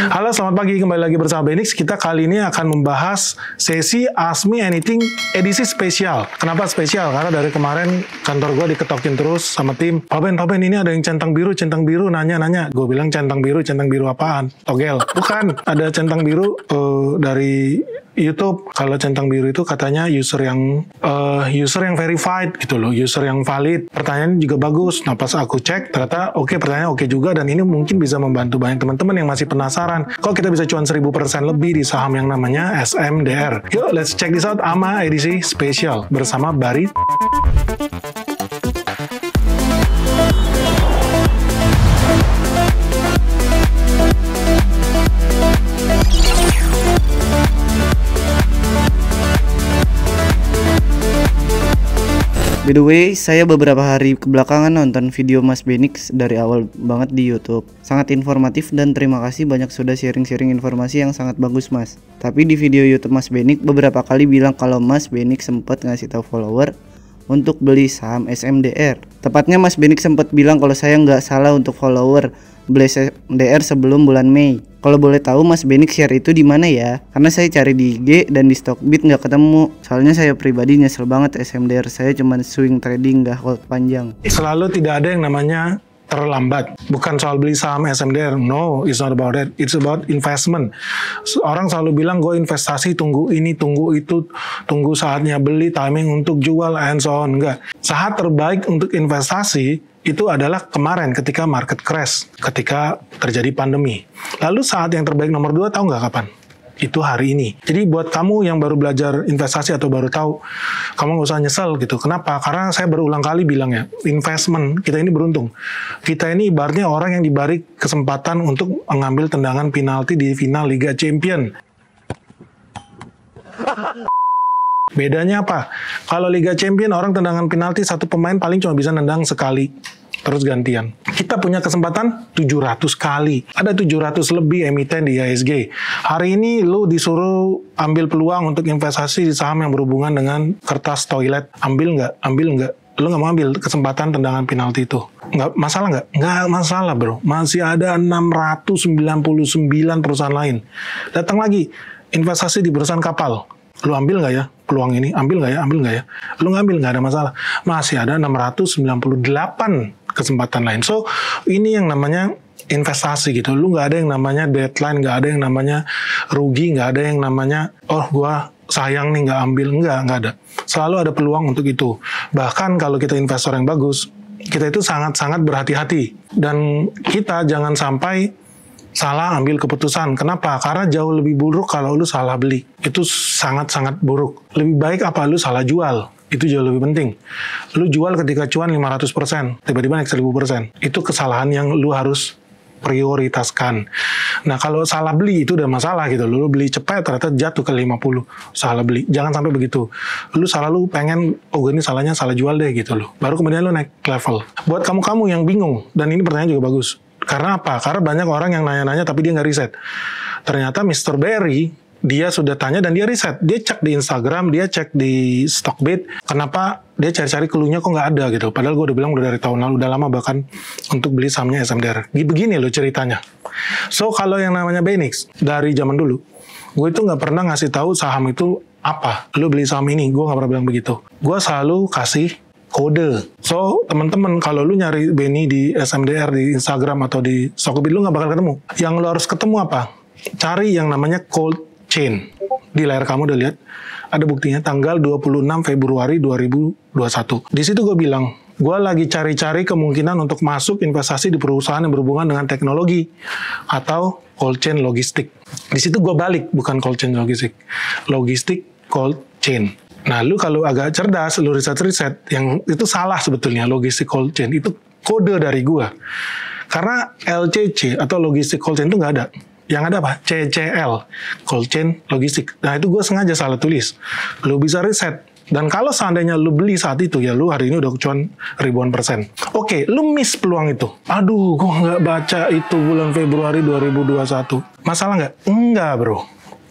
Halo, selamat pagi. Kembali lagi bersama Benix. Kita kali ini akan membahas sesi Ask Me Anything edisi spesial. Kenapa spesial? Karena dari kemarin kantor gue diketokin terus sama tim. Pak Ben, ini ada yang centang biru, nanya-nanya. Gue bilang centang biru apaan? Togel. Bukan, ada centang biru dari YouTube. Kalau centang biru itu katanya user yang verified gitu loh, user yang valid. Pertanyaan juga bagus. Nah pas aku cek ternyata pertanyaan oke juga, dan ini mungkin bisa membantu banyak teman-teman yang masih penasaran. Kok kita bisa cuan 1000% lebih di saham yang namanya SMDR? Yuk let's check this out ama edisi spesial bersama Bari. By the way, saya beberapa hari kebelakangan nonton video Mas Benix dari awal banget di YouTube. Sangat informatif dan terima kasih banyak sudah sharing-sharing informasi yang sangat bagus Mas. Tapi di video YouTube Mas Benix beberapa kali bilang kalau Mas Benix sempat ngasih tahu follower untuk beli saham SMDR. Tepatnya Mas Benix sempat bilang kalau saya nggak salah untuk follower beli SMDR sebelum bulan Mei. Kalau boleh tahu Mas Benix share itu di mana ya? Karena saya cari di IG dan di Stockbit nggak ketemu. Soalnya saya pribadi nyesel banget SMDR saya cuma swing trading nggak hold panjang. Selalu tidak ada yang namanya terlambat. Bukan soal beli saham SMDR. No, it's not about that. It's about investment. Orang selalu bilang gue investasi, tunggu ini, tunggu itu, tunggu saatnya beli, timing untuk jual, and so on. Enggak. Saat terbaik untuk investasi itu adalah kemarin ketika market crash, ketika terjadi pandemi. Lalu saat yang terbaik nomor 2 tahu nggak kapan? Itu hari ini. Jadi buat kamu yang baru belajar investasi atau baru tahu, kamu nggak usah nyesel gitu. Kenapa? Karena saya berulang kali bilang ya, investment, kita ini beruntung. Kita ini ibaratnya orang yang diberi kesempatan untuk mengambil tendangan penalti di final Liga Champion. Bedanya apa? Kalau Liga Champion orang tendangan penalti satu pemain paling cuma bisa nendang sekali, terus gantian. Kita punya kesempatan 700 kali. Ada 700 lebih emiten di IHSG. Hari ini lu disuruh ambil peluang untuk investasi di saham yang berhubungan dengan kertas toilet. Ambil nggak? Lu nggak mau ambil kesempatan tendangan penalti itu? Nggak masalah nggak? Nggak masalah bro. Masih ada 699 perusahaan lain. Datang lagi, investasi di perusahaan kapal. Lu ambil nggak ya peluang ini? Ambil nggak ya? Lu ngambil, nggak ada masalah. Masih ada 698 kesempatan lain. So, ini yang namanya investasi gitu. Lu nggak ada yang namanya deadline, nggak ada yang namanya rugi, nggak ada yang namanya, gua sayang nih nggak ambil. Nggak ada. Selalu ada peluang untuk itu. Bahkan kalau kita investor yang bagus, kita itu sangat-sangat berhati-hati. Dan kita jangan sampai salah ambil keputusan. Kenapa? Karena jauh lebih buruk kalau lu salah beli. Itu sangat-sangat buruk. Lebih baik apa lu salah jual. Itu jauh lebih penting. Lu jual ketika cuan 500%, tiba-tiba naik 1000%. Itu kesalahan yang lu harus prioritaskan. Nah, kalau salah beli itu udah masalah gitu. Lu beli cepat ternyata jatuh ke 50. Salah beli. Jangan sampai begitu. Lu pengen, ini salahnya salah jual deh gitu loh. Baru kemudian lu naik level. Buat kamu-kamu yang bingung, dan ini pertanyaan juga bagus. Karena apa? Karena banyak orang yang nanya-nanya tapi dia nggak riset. Ternyata Mr. Barry, dia sudah tanya dan dia riset. Dia cek di Instagram, dia cek di Stockbit. Kenapa dia cari-cari clue-nya kok nggak ada gitu. Padahal gue udah bilang udah dari tahun lalu, udah lama bahkan untuk beli sahamnya SMDR. Begini loh ceritanya. So, kalau yang namanya Benix, dari zaman dulu, gue itu nggak pernah ngasih tahu saham itu apa. Lu beli saham ini, gue nggak pernah bilang begitu. Gue selalu kasih kode. So, teman-teman, kalau lu nyari Benny di SMDR, di Instagram, atau di Stockbit, lu nggak bakal ketemu. Yang lu harus ketemu apa? Cari yang namanya cold chain. Di layar kamu udah lihat, ada buktinya tanggal 26 Februari 2021. Di situ gue bilang, gue lagi cari-cari kemungkinan untuk masuk investasi di perusahaan yang berhubungan dengan teknologi atau cold chain logistik. Di situ gue balik, bukan cold chain logistik. Logistik cold chain. Nah, lu kalau agak cerdas, lu riset-riset, yang itu salah sebetulnya, logistik cold chain. Itu kode dari gua. Karena LCC atau logistik cold chain itu nggak ada. Yang ada apa? CCL, cold chain logistik. Nah, itu gua sengaja salah tulis. Lu bisa riset. Dan kalau seandainya lu beli saat itu, ya lu hari ini udah cuan ribuan %. Oke, lu miss peluang itu. Aduh, gua nggak baca itu bulan Februari 2021. Masalah nggak? Enggak, bro.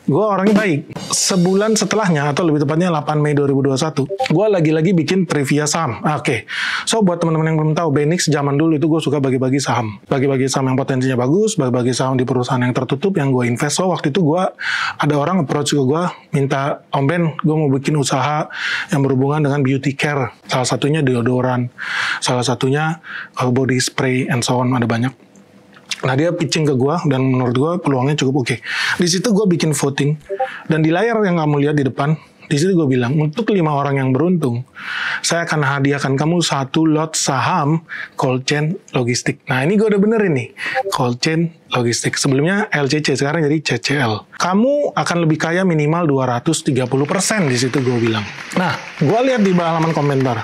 gue orangnya baik. Sebulan setelahnya, atau lebih tepatnya 8 Mei 2021, gue lagi-lagi bikin trivia saham. Oke. So, buat teman-teman yang belum tahu, Benix zaman dulu itu gue suka bagi-bagi saham. Bagi-bagi saham yang potensinya bagus, bagi-bagi saham di perusahaan yang tertutup yang gue invest. So, waktu itu ada orang approach ke gue, minta, Om Ben, gue mau bikin usaha yang berhubungan dengan beauty care. Salah satunya deodoran, salah satunya body spray, and so on, ada banyak. Nah, dia pitching ke gue, dan menurut gue peluangnya cukup oke. Di situ gue bikin voting, dan di layar yang kamu lihat di depan, di situ gue bilang, untuk 5 orang yang beruntung, saya akan hadiahkan kamu 1 lot saham cold chain logistik. Nah, ini gue udah benerin nih, cold chain logistik. Sebelumnya LCC, sekarang jadi CCL. Kamu akan lebih kaya minimal 230% di situ gue bilang. Nah, gue lihat di halaman komentar,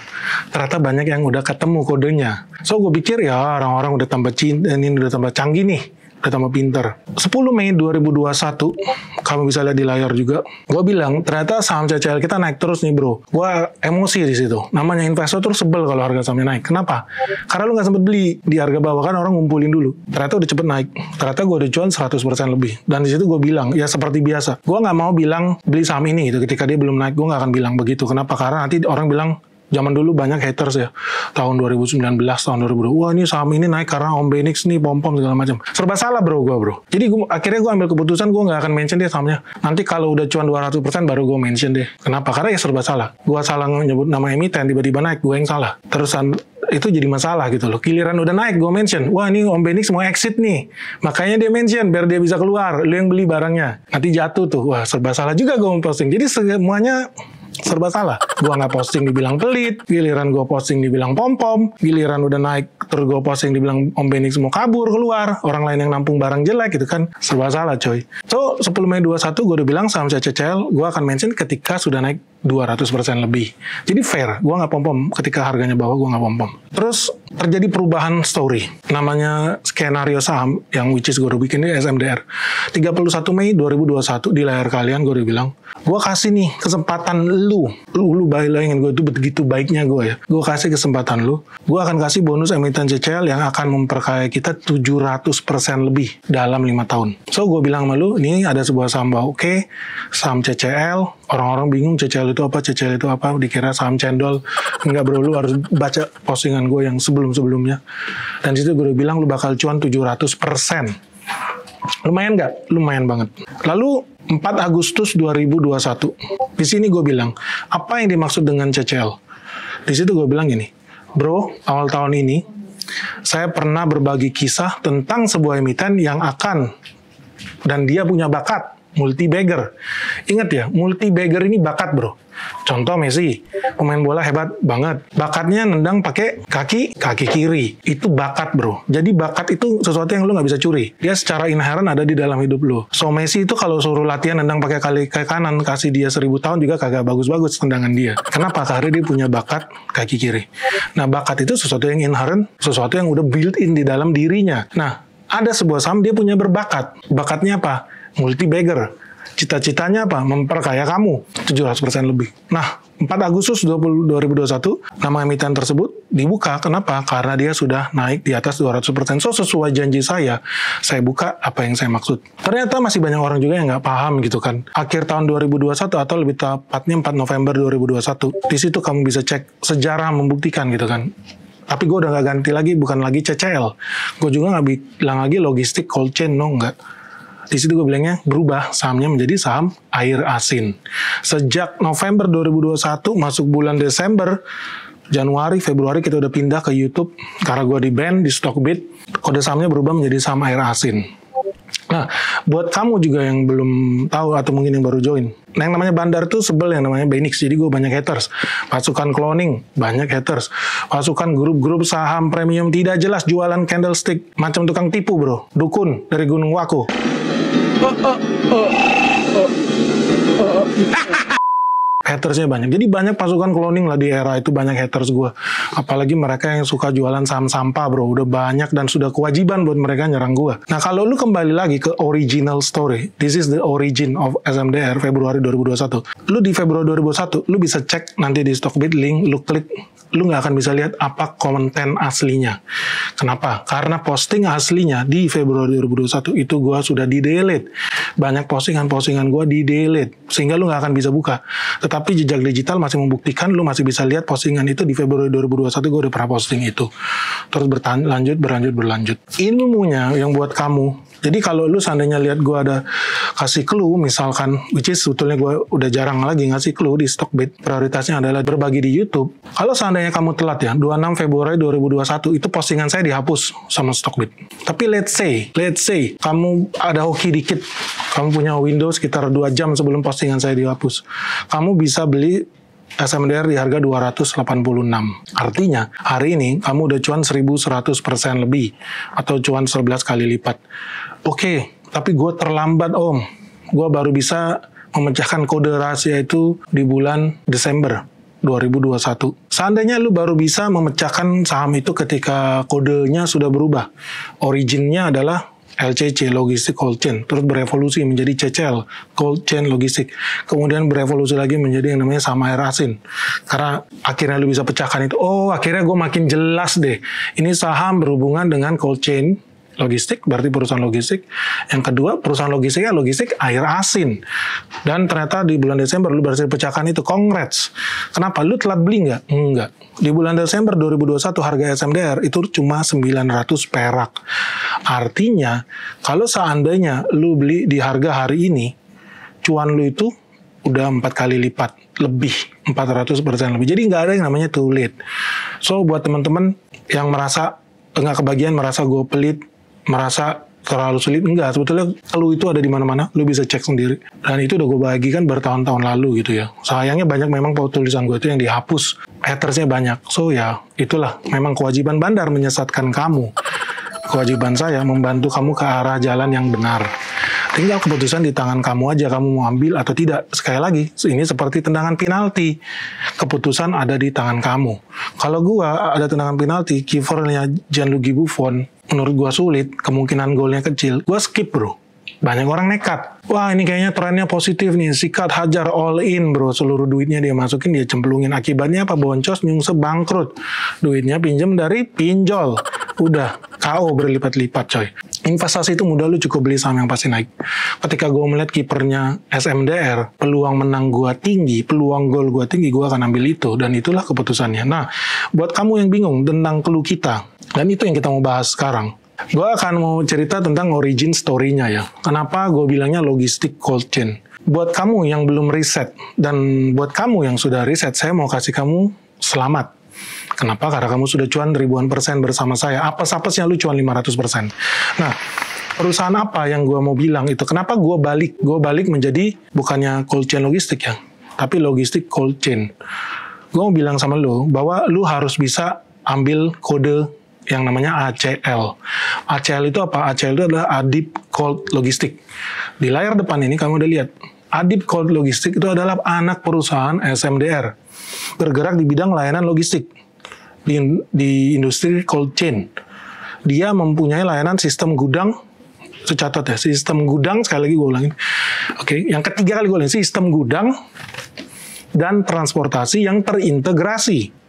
ternyata banyak yang udah ketemu kodenya. So, gue pikir ya orang-orang udah tambah cinta, ini udah tambah canggih nih, udah tambah pinter. 10 Mei 2021, kamu bisa lihat di layar juga, gue bilang, ternyata saham CCL kita naik terus nih bro. Gue emosi di situ. Namanya investor tuh sebel kalau harga sahamnya naik. Kenapa? Karena lu gak sempet beli di harga bawah, kan orang ngumpulin dulu. Ternyata udah cepet naik. Ternyata gue udah cuan 100% lebih. Dan di situ gue bilang, ya seperti biasa. Gue gak mau bilang beli saham ini gitu. Ketika dia belum naik, gue gak akan bilang begitu. Kenapa? Karena nanti orang bilang, zaman dulu banyak haters ya, tahun 2019, tahun 2020, wah ini saham ini naik karena Om Benix nih, pom-pom segala macam. Serba salah bro. Jadi akhirnya gue ambil keputusan, gue nggak akan mention dia sahamnya. Nanti kalau udah cuan 200% baru gue mention deh. Kenapa? Karena ya serba salah. Gue salah nyebut nama emiten, tiba-tiba naik, gue yang salah. Terusan itu jadi masalah gitu loh. Giliran udah naik, gue mention, wah ini Om Benix mau exit nih. Makanya dia mention, biar dia bisa keluar. Lu yang beli barangnya. Nanti jatuh tuh. Wah serba salah juga gue posting. Jadi semuanya serba salah. Gue nggak posting dibilang pelit, giliran gue posting dibilang pom-pom, giliran udah naik terus gue posting dibilang Om Benix mau kabur keluar, orang lain yang nampung barang jelek gitu kan, serba salah coy. So 10 Mei 21 gue udah bilang saham CCL gue akan mention ketika sudah naik 200% lebih. Jadi fair, gue nggak pom-pom. Ketika harganya bawah, gue nggak pom-pom. Terus terjadi perubahan story. Namanya skenario saham, yang which is gue udah bikin di SMDR. 31 Mei 2021, di layar kalian gue udah bilang, gue kasih nih kesempatan lu bayangin gue itu begitu baiknya gue ya. Gue kasih kesempatan lu, gue akan kasih bonus emiten CCL yang akan memperkaya kita 700% lebih dalam 5 tahun. So, gue bilang sama lu, ini ada sebuah saham bahwa oke, saham CCL, orang-orang bingung CCL itu apa, dikira saham cendol. Enggak bro, lu harus baca postingan gue yang sebelum-sebelumnya. Dan situ gue udah bilang lu bakal cuan 700%. Lumayan nggak? Lumayan banget. Lalu 4 Agustus 2021, di sini gue bilang, apa yang dimaksud dengan CCL? Di situ gue bilang gini, bro, awal tahun ini, saya pernah berbagi kisah tentang sebuah emiten yang akan, dan dia punya bakat, multi-bagger. Ingat ya, multi-bagger ini bakat bro. Contoh Messi, pemain bola hebat banget. Bakatnya nendang pakai kaki kiri. Itu bakat bro. Jadi bakat itu sesuatu yang lu nggak bisa curi. Dia secara inherent ada di dalam hidup lu. So Messi itu kalau suruh latihan nendang pakai kaki kanan, kasih dia 1000 tahun juga kagak bagus-bagus tendangan dia. Kenapa? Karena dia punya bakat kaki kiri. Nah bakat itu sesuatu yang inherent, sesuatu yang udah built-in di dalam dirinya. Nah ada sebuah saham dia punya berbakat. Bakatnya apa? Multi-bagger. Cita-citanya apa? Memperkaya kamu 700% lebih. Nah, 4 Agustus 2021, nama emiten tersebut dibuka. Kenapa? Karena dia sudah naik di atas 200%. So, sesuai janji saya buka apa yang saya maksud. Ternyata masih banyak orang juga yang nggak paham gitu kan. Akhir tahun 2021 atau lebih tepatnya 4 November 2021, di situ kamu bisa cek sejarah membuktikan gitu kan. Tapi gue udah nggak ganti lagi, bukan lagi CCL. Gue juga nggak bilang lagi logistik cold chain, no, nggak. Di situ gue bilangnya berubah, sahamnya menjadi saham air asin. Sejak November 2021 masuk bulan Desember, Januari, Februari kita udah pindah ke YouTube karena gue di ban di Stockbit, kode sahamnya berubah menjadi saham air asin. Nah, buat kamu juga yang belum tahu atau mungkin yang baru join, nah yang namanya bandar tuh sebel yang namanya Benix, jadi gue banyak haters. Pasukan cloning, banyak haters. Pasukan grup-grup saham premium tidak jelas, jualan candlestick, macam tukang tipu bro, dukun dari Gunung Waku. Hatersnya banyak. Jadi banyak pasukan cloning lah di era itu, banyak haters gue. Apalagi mereka yang suka jualan saham sampah bro. Udah banyak dan sudah kewajiban buat mereka nyerang gue. Nah kalau lu kembali lagi ke original story, this is the origin of SMDR Februari 2021. Lu di Februari 2021, lu bisa cek nanti di Stockbit link, lu klik, lu nggak akan bisa lihat apa konten aslinya. Kenapa? Karena posting aslinya di Februari 2021 itu gue sudah di-delete. banyak postingan-postingan gue di delete, sehingga lu nggak akan bisa buka. Tetapi jejak digital masih membuktikan lu masih bisa lihat postingan itu di Februari 2021 gue udah pernah posting itu. Terus berlanjut. Ilmunya yang buat kamu. Jadi kalau lu seandainya lihat gue ada kasih clue, misalkan, which is sebetulnya gue udah jarang lagi ngasih clue di Stockbit, prioritasnya adalah berbagi di YouTube. Kalau seandainya kamu telat ya, 26 Februari 2021 itu postingan saya dihapus sama Stockbit. Tapi let's say, kamu ada hoki dikit, kamu punya window sekitar 2 jam sebelum postingan saya dihapus. Kamu bisa beli SMDR di harga 286. Artinya, hari ini kamu udah cuan 1100% lebih, atau cuan 11 kali lipat. Oke, tapi gue terlambat om. Gue baru bisa memecahkan kode rahasia itu di bulan Desember 2021. Seandainya lu baru bisa memecahkan saham itu ketika kodenya sudah berubah. Originnya adalah LCC, Logistic Cold Chain, terus berevolusi menjadi CCL, Cold Chain Logistic, kemudian berevolusi lagi menjadi yang namanya saham air asin, karena akhirnya lu bisa pecahkan itu. Oh, akhirnya gue makin jelas deh, ini saham berhubungan dengan Cold Chain Logistik, berarti perusahaan logistik. Yang kedua, perusahaan logistiknya logistik air asin. Dan ternyata di bulan Desember lu berhasil pecahkan itu. Congrats. Kenapa? Lu telat beli nggak? Enggak. Di bulan Desember 2021 harga SMDR itu cuma 900 perak. Artinya, kalau seandainya lu beli di harga hari ini, cuan lu itu udah 4 kali lipat. Lebih. 400% lebih. Jadi nggak ada yang namanya too late. So, buat teman-teman yang merasa nggak kebagian, merasa gue pelit, merasa terlalu sulit, enggak, sebetulnya lu itu ada di mana-mana, lu bisa cek sendiri. Dan itu udah gue bagikan bertahun-tahun lalu gitu ya. Sayangnya banyak memang tulisan gue itu yang dihapus, hatersnya banyak. So ya, itulah memang kewajiban bandar menyesatkan kamu. Kewajiban saya membantu kamu ke arah jalan yang benar. Tinggal keputusan di tangan kamu aja, kamu mau ambil atau tidak. Sekali lagi, ini seperti tendangan penalti. Keputusan ada di tangan kamu. Kalau gua ada tendangan penalti, kipernya Gianluigi Buffon, menurut gua sulit, kemungkinan golnya kecil, gua skip bro. Banyak orang nekat. Wah, ini kayaknya trennya positif nih. Sikat, hajar, all in bro. Seluruh duitnya dia masukin, dia cemplungin. Akibatnya apa? Boncos, nyungsep, bangkrut. Duitnya pinjem dari pinjol. Udah, KO berlipat-lipat coy. Investasi itu mudah, lu cukup beli saham yang pasti naik. Ketika gue melihat kipernya SMDR, peluang menang gue tinggi, peluang gol gue tinggi, gue akan ambil itu. Dan itulah keputusannya. Nah, buat kamu yang bingung tentang clue kita, dan itu yang kita mau bahas sekarang. Gue akan mau cerita tentang origin story-nya ya. Kenapa gue bilangnya logistik cold chain. Buat kamu yang belum riset, dan buat kamu yang sudah riset, saya mau kasih kamu selamat. Kenapa? Karena kamu sudah cuan ribuan persen bersama saya. Apes-apesnya lu cuan 500%. Nah, perusahaan apa yang gue mau bilang itu? Kenapa gue balik? Gue balik menjadi bukannya cold chain logistik ya, tapi logistik cold chain. Gue mau bilang sama lu bahwa lu harus bisa ambil kode yang namanya ACL. ACL itu apa? ACL itu adalah Adib Cold Logistik. Di layar depan ini kamu udah lihat. Adib Cold Logistik itu adalah anak perusahaan SMDR. Bergerak di bidang layanan logistik. Di industri cold chain. Dia mempunyai layanan sistem gudang, secatat ya, sistem gudang, sekali lagi gue ulangin. Oke, yang ketiga kali gue ulangin, sistem gudang dan transportasi yang terintegrasi.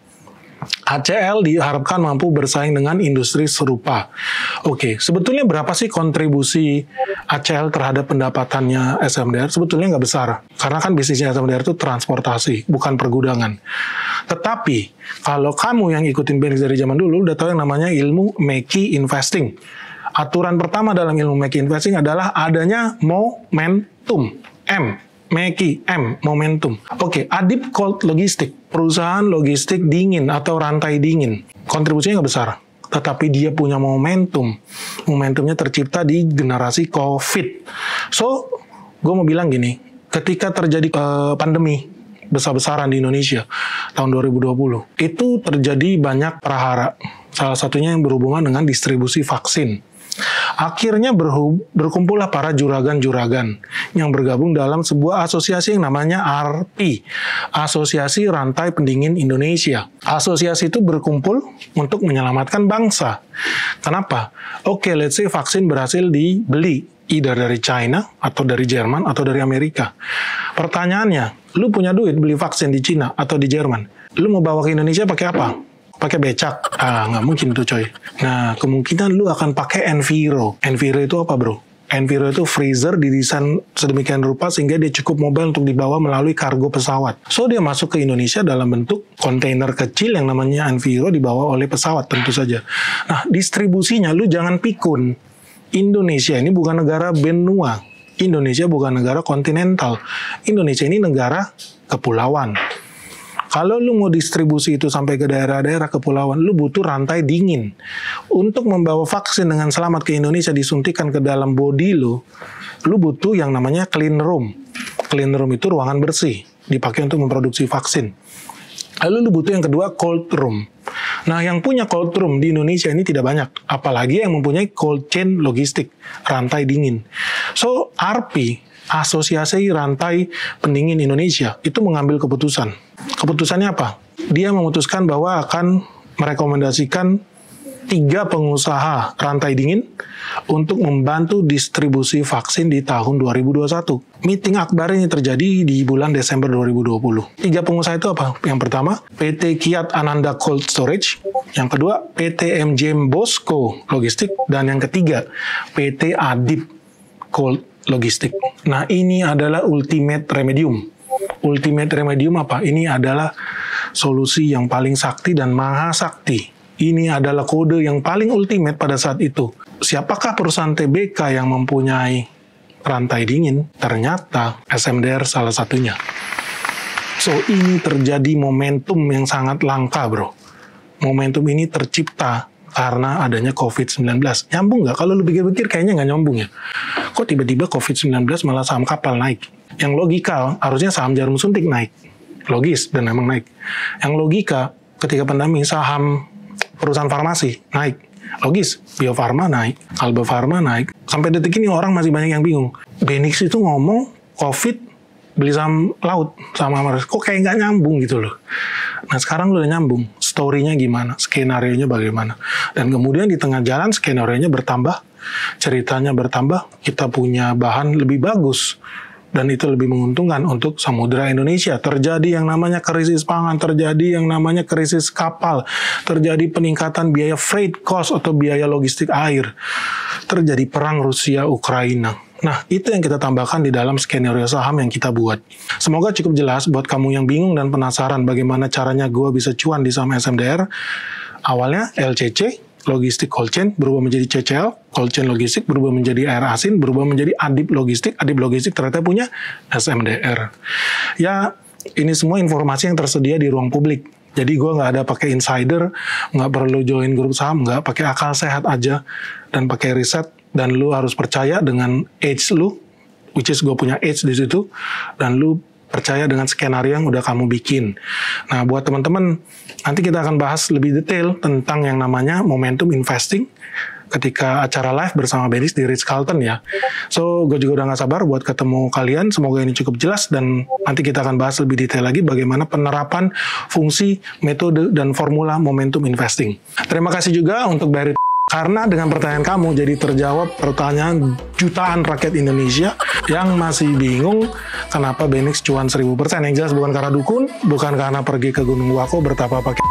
ACL diharapkan mampu bersaing dengan industri serupa. Oke, sebetulnya berapa sih kontribusi ACL terhadap pendapatannya SMDR? Sebetulnya nggak besar, karena kan bisnisnya SMDR itu transportasi, bukan pergudangan. Tetapi, kalau kamu yang ikutin Benix dari zaman dulu, udah tahu yang namanya ilmu Mackey Investing. Aturan pertama dalam ilmu Mackey Investing adalah adanya momentum. Mackey, momentum. Oke, Adib Cold Logistik, perusahaan logistik dingin atau rantai dingin. Kontribusinya nggak besar, tetapi dia punya momentum. Momentumnya tercipta di generasi COVID. So, gue mau bilang gini, ketika terjadi pandemi besar-besaran di Indonesia tahun 2020, itu terjadi banyak prahara. Salah satunya yang berhubungan dengan distribusi vaksin. Akhirnya berkumpullah para juragan-juragan yang bergabung dalam sebuah asosiasi yang namanya ARPI, Asosiasi Rantai Pendingin Indonesia. Asosiasi itu berkumpul untuk menyelamatkan bangsa. Kenapa? Oke, let's say vaksin berhasil dibeli, either dari China, atau dari Jerman, atau dari Amerika. Pertanyaannya, lu punya duit beli vaksin di China atau di Jerman, lu mau bawa ke Indonesia pakai apa? Pakai becak? Nggak mungkin tuh coy. Nah, kemungkinan lu akan pakai Enviro. Enviro itu apa bro? Enviro itu freezer didesain sedemikian rupa sehingga dia cukup mobile untuk dibawa melalui kargo pesawat. So dia masuk ke Indonesia dalam bentuk kontainer kecil yang namanya Enviro dibawa oleh pesawat tentu saja. Nah distribusinya lu jangan pikun. Indonesia ini bukan negara benua. Indonesia bukan negara kontinental. Indonesia ini negara kepulauan. Kalau lu mau distribusi itu sampai ke daerah-daerah kepulauan, lu butuh rantai dingin. Untuk membawa vaksin dengan selamat ke Indonesia disuntikan ke dalam body lu butuh yang namanya clean room. Clean room itu ruangan bersih, dipakai untuk memproduksi vaksin. Lalu lu butuh yang kedua cold room. Nah, yang punya cold room di Indonesia ini tidak banyak, apalagi yang mempunyai cold chain logistik, rantai dingin. So, ARPI, Asosiasi Rantai Pendingin Indonesia, itu mengambil keputusan. Keputusannya apa? Dia memutuskan bahwa akan merekomendasikan 3 pengusaha rantai dingin untuk membantu distribusi vaksin di tahun 2021. Meeting akbar ini terjadi di bulan Desember 2020. 3 pengusaha itu apa? Yang pertama, PT Kiat Ananda Cold Storage. Yang kedua, PT MJ Bosco Logistik. Dan yang ketiga, PT Adip Cold Logistik. Nah, ini adalah ultimate remedium. Ultimate remedium apa? Ini adalah solusi yang paling sakti dan maha sakti. Ini adalah kode yang paling ultimate pada saat itu. Siapakah perusahaan TBK yang mempunyai rantai dingin? Ternyata SMDR salah satunya. So, ini terjadi momentum yang sangat langka, bro. Momentum ini tercipta karena adanya COVID-19. Nyambung nggak? Kalau lu pikir-pikir kayaknya nggak nyambung ya. Kok tiba-tiba COVID-19 malah saham kapal naik? Yang logika, harusnya saham jarum suntik naik. Logis, dan memang naik. Yang logika, ketika pandemi, saham perusahaan farmasi naik. Logis, Bio Farma naik, Alba Farma naik. Sampai detik ini orang masih banyak yang bingung. Benix itu ngomong COVID beli saham laut sama Mars. Kok kayak nggak nyambung gitu loh. Nah sekarang udah nyambung. Story-nya gimana? Skenario-nya bagaimana? Dan kemudian di tengah jalan skenario-nya bertambah. Ceritanya bertambah. Kita punya bahan lebih bagus. Dan itu lebih menguntungkan untuk Samudra Indonesia. Terjadi yang namanya krisis pangan, terjadi yang namanya krisis kapal, terjadi peningkatan biaya freight cost atau biaya logistik air, terjadi perang Rusia-Ukraina. Nah, itu yang kita tambahkan di dalam skenario saham yang kita buat. Semoga cukup jelas buat kamu yang bingung dan penasaran bagaimana caranya gue bisa cuan di saham SMDR. Awalnya LCC, Logistik Cold Chain, berubah menjadi CCL, Cold Chain Logistik, berubah menjadi Air Asin, berubah menjadi Adip Logistik ternyata punya SMDR. Ya, ini semua informasi yang tersedia di ruang publik. Jadi gue nggak ada pakai insider, nggak perlu join grup saham, nggak pakai akal sehat aja, dan pakai riset, dan lu harus percaya dengan age lu, which is gue punya age di situ, dan lu percaya dengan skenario yang udah kamu bikin. Nah, buat teman-teman, nanti kita akan bahas lebih detail tentang yang namanya momentum investing ketika acara live bersama Benix di Ritz-Carlton ya. So, gue juga udah gak sabar buat ketemu kalian. Semoga ini cukup jelas dan nanti kita akan bahas lebih detail lagi bagaimana penerapan fungsi, metode, dan formula momentum investing. Terima kasih juga untuk Barry. Karena dengan pertanyaan kamu jadi terjawab pertanyaan jutaan rakyat Indonesia yang masih bingung kenapa Benix cuan 1000%. Yang jelas bukan karena dukun, bukan karena pergi ke Gunung Wako bertapa pakai.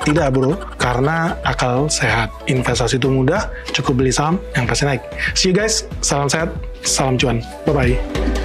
Tidak bro, karena akal sehat. Investasi itu mudah, cukup beli saham yang pasti naik. See you guys, salam sehat, salam cuan. Bye-bye.